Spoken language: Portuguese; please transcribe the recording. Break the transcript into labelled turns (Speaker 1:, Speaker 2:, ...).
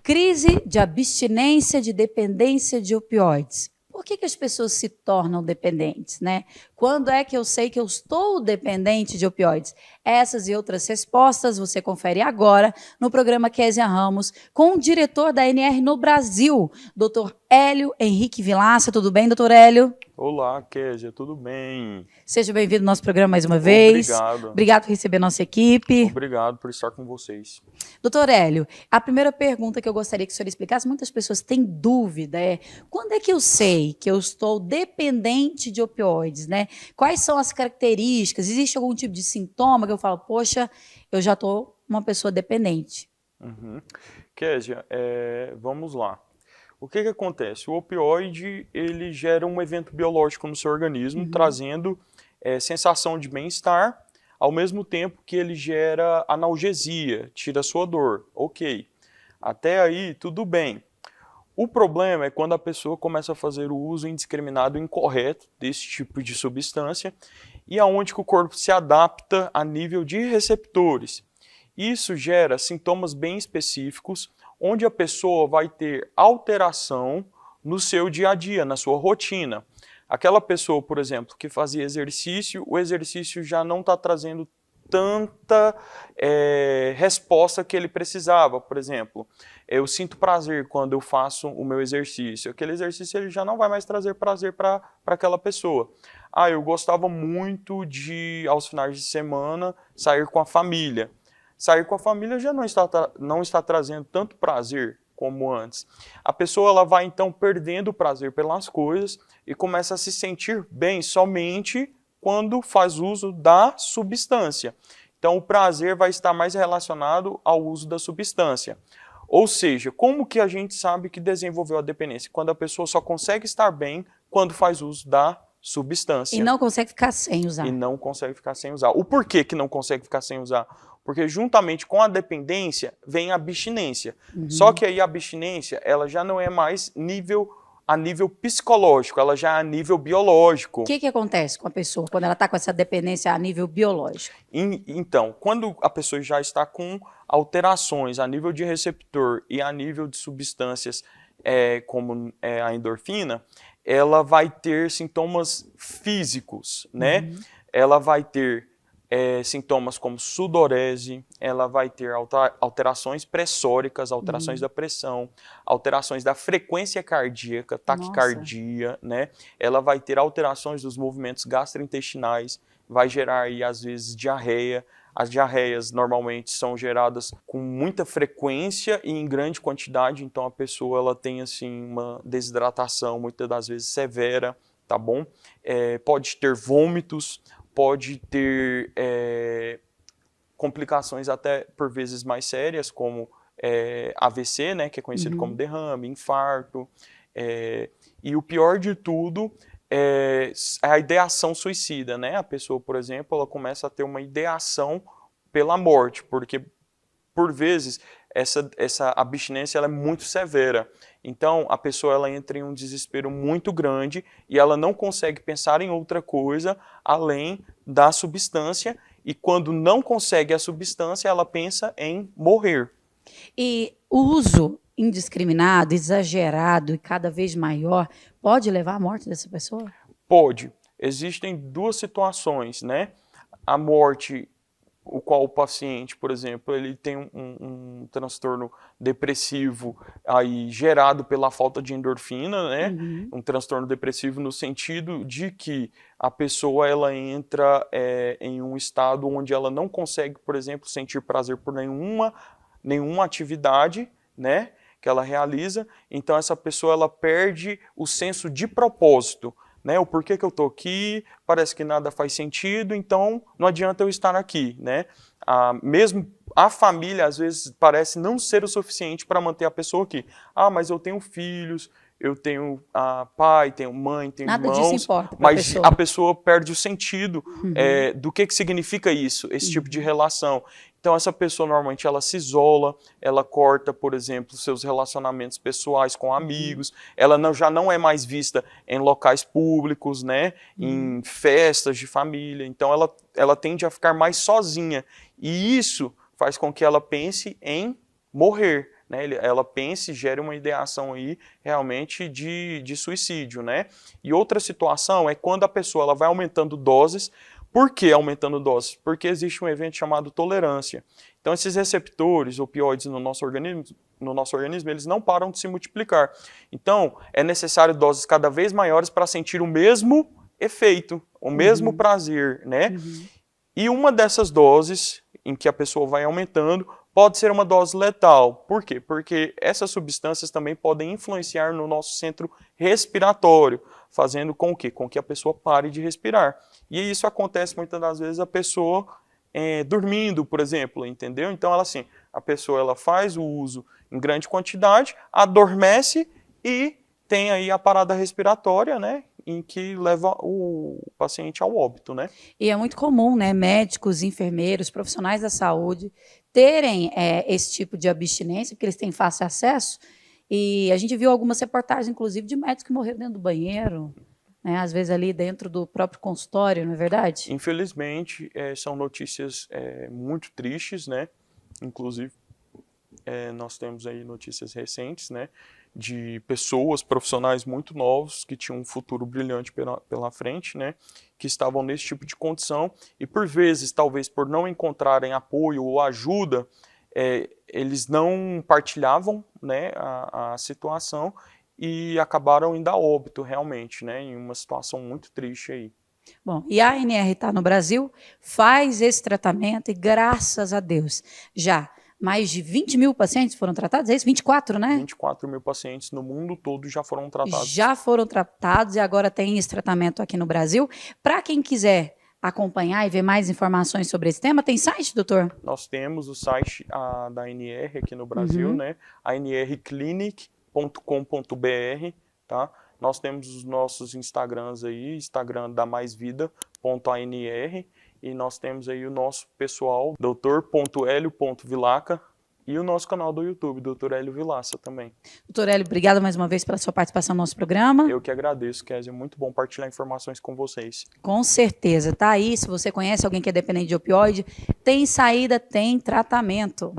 Speaker 1: Crise de abstinência de dependência de opioides. Por que as pessoas se tornam dependentes, né? Quando é que eu sei que eu estou dependente de opioides? Essas e outras respostas você confere agora no programa Kézia Ramos, com o diretor da ANR no Brasil, Dr. Hélio Henrique Vilaça. Tudo bem, doutor Hélio?
Speaker 2: Olá, Kézia, tudo bem?
Speaker 1: Seja bem-vindo ao nosso programa mais uma vez.
Speaker 2: Obrigado.
Speaker 1: Obrigado por receber a nossa equipe.
Speaker 2: Obrigado por estar com vocês.
Speaker 1: Doutor Hélio, a primeira pergunta que eu gostaria que o senhor explicasse, muitas pessoas têm dúvida, quando é que eu sei que eu estou dependente de opioides, né? Quais são as características? Existe algum tipo de sintoma que eu falo, poxa, eu já estou uma pessoa dependente?
Speaker 2: Kézia, vamos lá. O que acontece? O opioide, ele gera um evento biológico no seu organismo, trazendo sensação de bem-estar, ao mesmo tempo que ele gera analgesia, tira a sua dor. Ok. Até aí, tudo bem. O problema é quando a pessoa começa a fazer o uso indiscriminado e incorreto desse tipo de substância e aonde que o corpo se adapta a nível de receptores. Isso gera sintomas bem específicos, onde a pessoa vai ter alteração no seu dia a dia, na sua rotina. Aquela pessoa, por exemplo, que fazia exercício, o exercício já não está trazendo tanta resposta que ele precisava. Por exemplo, eu sinto prazer quando eu faço o meu exercício. Aquele exercício ele já não vai mais trazer prazer para aquela pessoa. Eu gostava muito de, aos finais de semana, sair com a família. Sair com a família já não está trazendo tanto prazer como antes. A pessoa ela vai então perdendo o prazer pelas coisas e começa a se sentir bem somente quando faz uso da substância. Então o prazer vai estar mais relacionado ao uso da substância. Ou seja, como que a gente sabe que desenvolveu a dependência? Quando a pessoa só consegue estar bem quando faz uso da substância.
Speaker 1: E não consegue ficar sem usar.
Speaker 2: E não consegue ficar sem usar. O porquê que não consegue ficar sem usar? Porque juntamente com a dependência vem a abstinência. Só que aí a abstinência ela já não é mais a nível psicológico, ela já é a nível biológico.
Speaker 1: O que acontece com a pessoa quando ela está com essa dependência a nível biológico?
Speaker 2: Então, quando a pessoa já está com alterações a nível de receptor e a nível de substâncias como a endorfina, ela vai ter sintomas físicos, né? Ela vai ter sintomas como sudorese, ela vai ter alterações pressóricas, alterações da pressão, alterações da frequência cardíaca, taquicardia, né? Ela vai ter alterações dos movimentos gastrointestinais, vai gerar aí às vezes diarreia. As diarreias normalmente são geradas com muita frequência e em grande quantidade, então a pessoa ela tem assim uma desidratação muitas das vezes severa, tá bom? Pode ter vômitos, pode ter complicações até por vezes mais sérias, como AVC, né, que é conhecido como derrame, infarto, e o pior de tudo é a ideação suicida, né? A pessoa, por exemplo, ela começa a ter uma ideação pela morte, porque por vezes essa abstinência ela é muito severa. Então a pessoa ela entra em um desespero muito grande e ela não consegue pensar em outra coisa além da substância, e quando não consegue a substância ela pensa em morrer.
Speaker 1: E o uso indiscriminado, exagerado e cada vez maior pode levar à morte dessa pessoa?
Speaker 2: Pode. Existem duas situações, né? A morte, o qual o paciente, por exemplo, ele tem um transtorno depressivo aí gerado pela falta de endorfina, né? Um transtorno depressivo no sentido de que a pessoa ela entra em um estado onde ela não consegue, por exemplo, sentir prazer por nenhuma atividade, né, que ela realiza. Então essa pessoa ela perde o senso de propósito, né? O porquê que eu estou aqui, parece que nada faz sentido, então não adianta eu estar aqui, né? Mesmo a família às vezes parece não ser o suficiente para manter a pessoa aqui. Mas eu tenho filhos, eu tenho pai, tenho mãe, tenho irmãos.
Speaker 1: Nada disso importa pra
Speaker 2: mas
Speaker 1: pessoa.
Speaker 2: a pessoa perde o sentido do que significa isso, esse tipo de relação. Então essa pessoa normalmente ela se isola, ela corta, por exemplo, seus relacionamentos pessoais com amigos, ela já não é mais vista em locais públicos, né, em festas de família, então ela tende a ficar mais sozinha, e isso faz com que ela pense em morrer. né? Ela pensa e gera uma ideação aí realmente de suicídio, né? E outra situação é quando a pessoa ela vai aumentando doses. Por que aumentando doses? Porque existe um evento chamado tolerância. Então esses receptores opioides no nosso organismo, eles não param de se multiplicar. Então é necessário doses cada vez maiores para sentir o mesmo efeito, o mesmo prazer, né? E uma dessas doses em que a pessoa vai aumentando pode ser uma dose letal. Por quê? Porque essas substâncias também podem influenciar no nosso centro respiratório, fazendo com que a pessoa pare de respirar. E isso acontece muitas das vezes a pessoa dormindo, por exemplo, entendeu? Então a pessoa ela faz o uso em grande quantidade, adormece e tem aí a parada respiratória, né? Em que leva o paciente ao óbito, né?
Speaker 1: E é muito comum, né, médicos, enfermeiros, profissionais da saúde terem esse tipo de abstinência, porque eles têm fácil acesso, e a gente viu algumas reportagens, inclusive, de médicos que morreram dentro do banheiro, né, às vezes ali dentro do próprio consultório, não é verdade?
Speaker 2: Infelizmente, são notícias muito tristes, né? Inclusive, nós temos aí notícias recentes, né? De pessoas, profissionais muito novos, que tinham um futuro brilhante pela frente, né, que estavam nesse tipo de condição e por vezes, talvez por não encontrarem apoio ou ajuda, eles não partilhavam, né, a situação e acabaram indo a óbito realmente, né, em uma situação muito triste aí.
Speaker 1: Bom, e a ANR está no Brasil, faz esse tratamento e graças a Deus, já mais de 20 mil pacientes foram tratados, é isso? 24, né?
Speaker 2: 24 mil pacientes no mundo todo já foram tratados.
Speaker 1: Já foram tratados e agora tem esse tratamento aqui no Brasil. Para quem quiser acompanhar e ver mais informações sobre esse tema, tem site, doutor?
Speaker 2: Nós temos o site da ANR aqui no Brasil, né? anrclinic.com.br, tá? Nós temos os nossos Instagrams aí, Instagram da maisvida.anr, e nós temos aí o nosso pessoal, dr.helio.vilaca, e o nosso canal do YouTube, Dr. Hélio Vilaça também.
Speaker 1: Doutor Hélio, obrigada mais uma vez pela sua participação no nosso programa.
Speaker 2: Eu que agradeço, Kézia, é muito bom partilhar informações com vocês.
Speaker 1: Com certeza, tá aí, se você conhece alguém que é dependente de opioide, tem saída, tem tratamento.